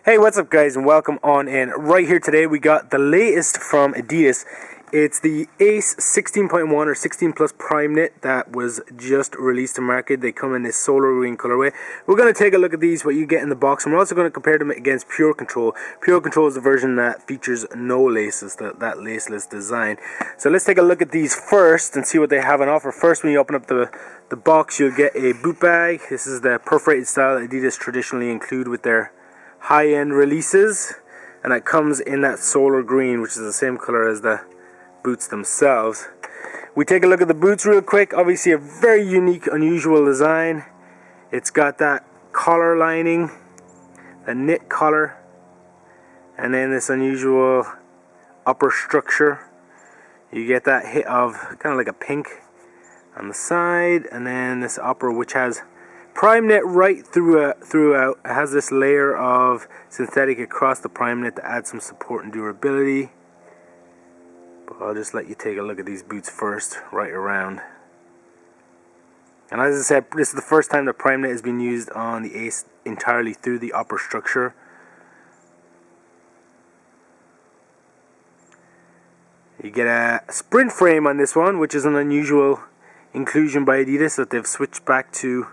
Hey, what's up guys, and welcome on in. Right here today we got the latest from Adidas. It's the ACE16.1 or 16 plus Primeknit that was just released to market. They come in this solar green colorway. We're going to take a look at these, what you get in the box, and we're also going to compare them against PURECONROL. PURECONROL is the version that features no laces, that laceless design. So let's take a look at these first and see what they have on offer. First, when you open up the box, you'll get a boot bag. This is the perforated style that Adidas traditionally include with their high-end releases, and it comes in that solar green, which is the same color as the boots themselves. We take a look at the boots real quick. Obviously a very unique, unusual design. It's got that collar lining, a knit collar, and then this unusual upper structure. You get that hit of kind of like a pink on the side, and then this upper, which has Primeknit right throughout. It has this layer of synthetic across the Primeknit to add some support and durability. But I'll just let you take a look at these boots first, right around. And as I said, this is the first time that Primeknit has been used on the Ace entirely through the upper structure. You get a sprint frame on this one, which is an unusual inclusion by Adidas, that they've switched back to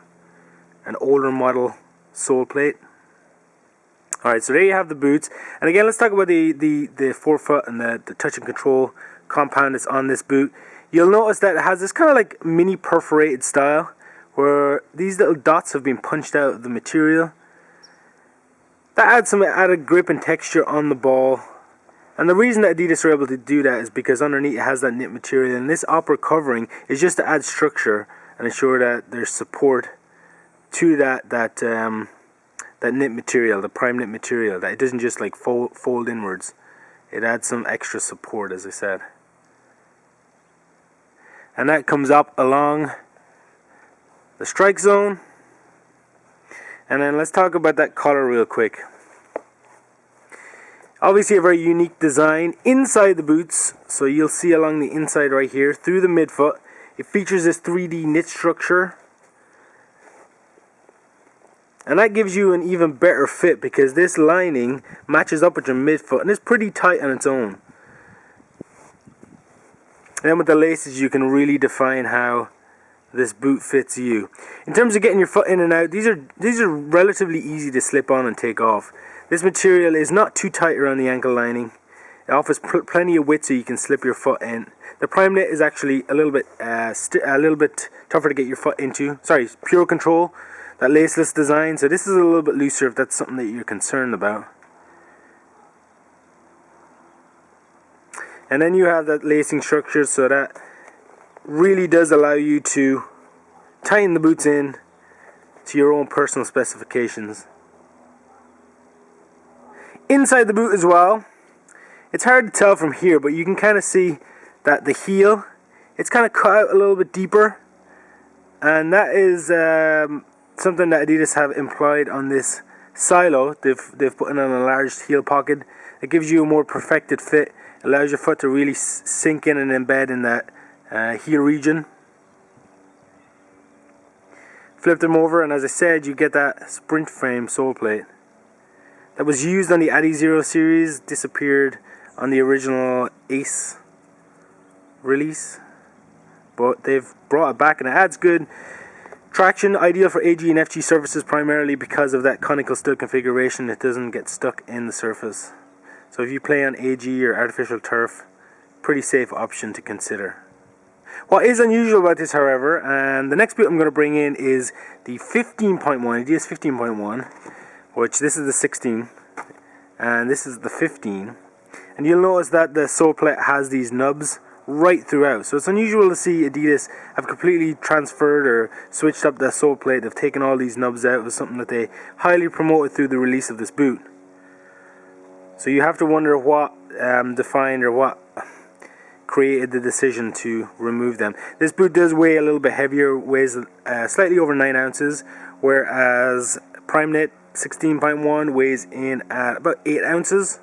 an older model sole plate. Alright, so there you have the boots. And again, let's talk about the forefoot and the touch and control compound that's on this boot. You'll notice that it has this kind of like mini perforated style, where these little dots have been punched out of the material. That adds some added grip and texture on the ball. And the reason that Adidas are able to do that is because underneath it has that knit material, and this upper covering is just to add structure and ensure that there's support to that knit material, the Primeknit material, that it doesn't just like fold inwards. It adds some extra support, as I said. And that comes up along the strike zone. And then let's talk about that collar real quick. Obviously a very unique design inside the boots. So you'll see along the inside right here, through the midfoot, it features this 3D knit structure. And that gives you an even better fit, because this lining matches up with your midfoot and it's pretty tight on its own. And then with the laces you can really define how this boot fits you. In terms of getting your foot in and out, these are relatively easy to slip on and take off. This material is not too tight around the ankle lining. It offers plenty of width so you can slip your foot in. The Primeknit is actually a little bit tougher to get your foot into. Sorry, PURECONROL, that laceless design, so this is a little bit looser if that's something that you're concerned about. And then you have that lacing structure, so that really does allow you to tighten the boots in to your own personal specifications. Inside the boot as well, it's hard to tell from here, but you can kind of see that the heel, it's kind of cut out a little bit deeper, and that is something that Adidas have employed on this silo. They've put in an enlarged heel pocket. It gives you a more perfected fit, allows your foot to really sink in and embed in that heel region. Flip them over, and as I said, you get that sprint frame sole plate that was used on the Adi Zero series, disappeared on the original Ace release, but they've brought it back, and it adds good traction, ideal for AG and FG surfaces, primarily because of that conical stud configuration. It doesn't get stuck in the surface. So if you play on AG or artificial turf, pretty safe option to consider. What is unusual about this, however, and the next boot I'm going to bring in is the 15.1, Adidas 15.1, which this is the 16, and this is the 15. And you'll notice that the sole plate has these nubs right throughout. So it's unusual to see Adidas have completely transferred or switched up the sole plate. They've taken all these nubs out. It was something that they highly promoted through the release of this boot. So you have to wonder what defined or what created the decision to remove them. This boot does weigh a little bit heavier, weighs slightly over 9 ounces, whereas Primeknit 16.1 weighs in at about 8 ounces.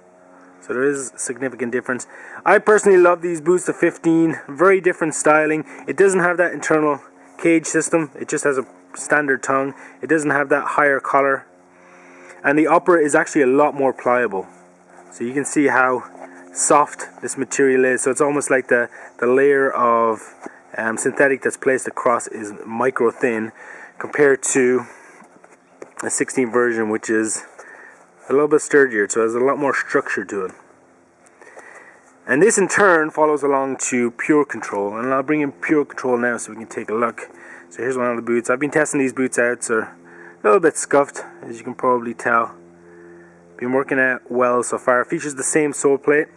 So there is a significant difference. I personally love these boots, the 15. Very different styling. It doesn't have that internal cage system. It just has a standard tongue. It doesn't have that higher collar. and the upper is actually a lot more pliable. So you can see how soft this material is. So it's almost like the layer of synthetic that's placed across is micro thin compared to a 16 version, which is a little bit sturdier, so it has a lot more structure to it. And this in turn follows along to PURECONROL, and I'll bring in PURECONROL now so we can take a look. So here's one of the boots. I've been testing these boots out, so a little bit scuffed, as you can probably tell. Been working out well so far. It features the same sole plate,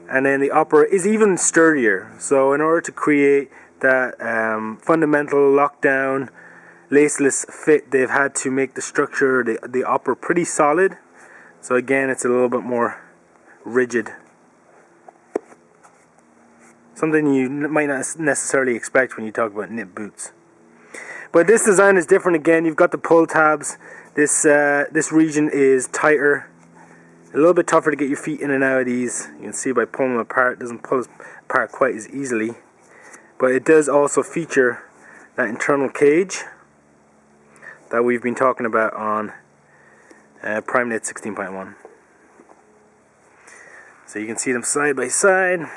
and then the upper is even sturdier. So in order to create that fundamental lockdown laceless fit, they've had to make the structure, the upper, pretty solid. So again, it's a little bit more rigid. Something you might not necessarily expect when you talk about knit boots. But this design is different again. You've got the pull tabs. This region is tighter. A little bit tougher to get your feet in and out of these. You can see by pulling them apart, it doesn't pull apart quite as easily. But it does also feature that internal cage that we've been talking about on Primeknit 16.1. So you can see them side by side.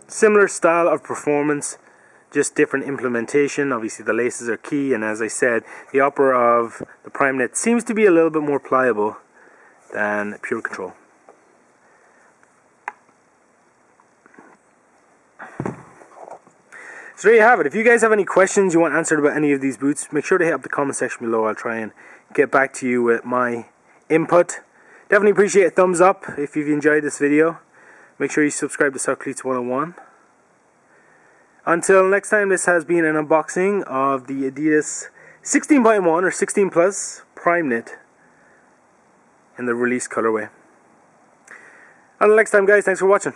Similar style of performance, just different implementation. Obviously the laces are key, and as I said, the upper of the Primeknit seems to be a little bit more pliable than PURECONROL. So there you have it. If you guys have any questions you want answered about any of these boots, make sure to hit up the comment section below. I'll try and get back to you with my input. Definitely appreciate a thumbs up if you've enjoyed this video. Make sure you subscribe to Cleats 101. Until next time, this has been an unboxing of the Adidas 16.1 or 16 Plus Primeknit in the release colorway. Until next time, guys, thanks for watching.